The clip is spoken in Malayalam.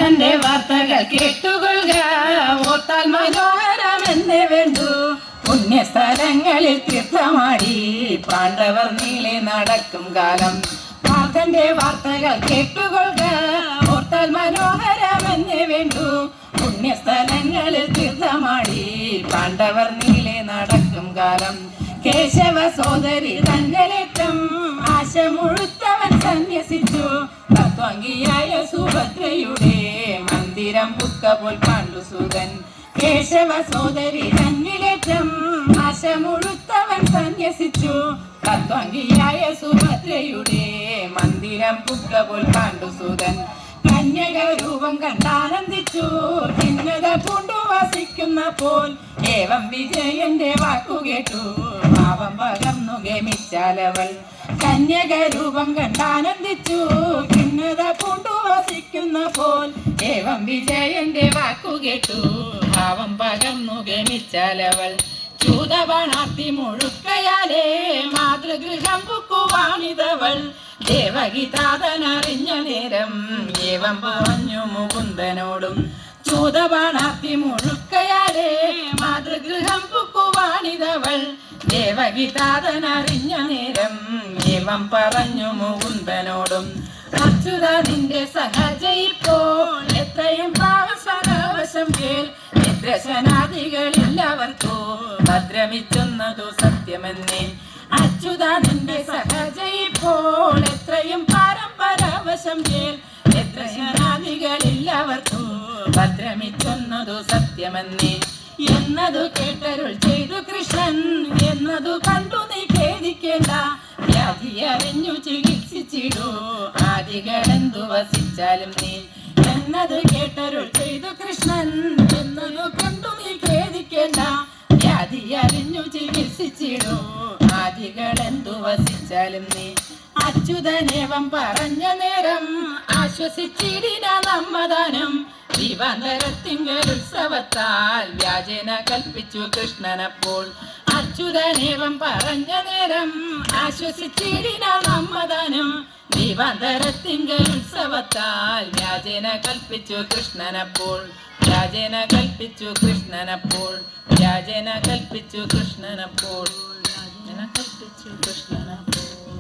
പാർത്ഥന്റെ വാർത്തകൾ കേട്ടുകൊള്ളുക, ഓർത്താൽ മനോഹരമെന്നേ വേണ്ടു. പുണ്യസ്ഥലങ്ങളിൽ തീർത്ഥമാടി പാണ്ഡവർ നീളെ നടക്കും കാലം. പാർത്ഥന്റെ വാർത്തകൾ കേട്ടുകൊള്ളുക, ഓർത്താൽ മനോഹരമെന്നേ വേണ്ടു. പുണ്യസ്ഥലങ്ങളിൽ തീർത്ഥമാടി പാണ്ഡവർ നീളെ നടക്കും കാലം. കേശവ സോദരി തങ്കലേറ്റം ആശ മുഴുത്തവൻ സന്യസിച്ചു. തത്വങ്കിയായ സുഭദ്രയുടെ മന്ദിരം പുക്കപോൽ പാണ്ഡുസുതൻ. കേശവ സോദരി തന്നിലേറ്റം ആശ മുഴുത്തവൻ സന്യസിച്ചു. തത്വങ്കിയായ സുഭദ്രയുടെ മന്ദിരം പുക്കപോൽ പാണ്ഡുസുതൻ. കന്യക രൂപം കണ്ടാനന്ദിച്ചു ഭിന്നത പൂണ്ടു വസിക്കുന്നപ്പോൾ. ഏവം വിജയന്റെ വാക്കുകേട്ടു ഭാവം പകർന്നു ഗമിച്ചാലവൾ. കന്യക രൂപം കണ്ടാനന്ദിച്ചു ഭിന്നത പൂണ്ടു വസിക്കുന്നപ്പോൾ. ഏവം വിജയന്റെ വാക്കുകേട്ടു ഭാവം പകർന്നു ഗമിച്ചാലവൾ. ചൂതബാണാർത്തി മുഴുക്കയാലേ മാതൃഗൃഹം പുക്കുവാണിതവൾ. ദേവഗീതാതനറിഞ്ഞ നേരം ഏവം പറഞ്ഞു മുകുന്ദനോടും. ചൂതബാണാർത്തി മുഴുക്കയാലേ മാതൃഗൃഹം പുക്കുവാണിതവൾ. ദേവഗീതാതനറിഞ്ഞ നേരം ഏവം പറഞ്ഞു മുകുന്ദനോടും. അച്യുത നിന്റെ സഹജയിപ്പോൾ എത്രയും പാവസനവശം കേൾ. നിദ്രശനാദികളില്ലവർക്കോ ഭദ്രമിച്ചെന്നതു സത്യമെന്നേ. അച്യുത നിന്റെ സഹജയിപ്പോൾ എത്രയും പരമ്പരവശം കേൾ. നിദ്രശനാദികളില്ലവർക്കോ ഭദ്രമിച്ചെന്നതു സത്യമെന്നേ. എന്നതു കേട്ടരുൾ ചെയ്തു കൃഷ്ണൻ, എന്നതു കണ്ടു നീ ഖേദിക്കേണ്ട. വ്യാധി അറിഞ്ഞു ചികിത്സിച്ചിടൂ ആദികളെന്തു വസിച്ചാലും നീ. എന്നത് കേട്ടരുൾ ചെയ്തു കൃഷ്ണൻ, എന്നതു കണ്ടു നീ ഖേദിക്കേണ്ട. വ്യാധി അറിഞ്ഞു ചികിത്സിച്ചിടൂ ആദികളെന്തു വസിച്ചാലും നീ. അച്യുതനേവം പറഞ്ഞ നേരം ആശ്വസിച്ചിടിന നമ്മദാനം. ദിവാന്തരത്തിങ്കൽ ഉത്സവത്താൽ വ്യാജേന കൽപ്പിച്ചു കൃഷ്ണനപ്പോൾ. അച്യുതനേവം പറഞ്ഞ നേരം ആശ്വസിച്ചിടിന നമ്മദാനം. ദിവാന്തരത്തിങ്കൽ ഉത്സവത്താൽ വ്യാജേന കൽപ്പിച്ചു കൃഷ്ണനപ്പോൾ. വ്യാജേന കൽപ്പിച്ചു കൃഷ്ണനപ്പോൾ. വ്യാജേന കൽപ്പിച്ചു കൃഷ്ണനപ്പോൾ. വ്യാജേന കൽപ്പിച്ചു കൃഷ്ണനപ്പോൾ.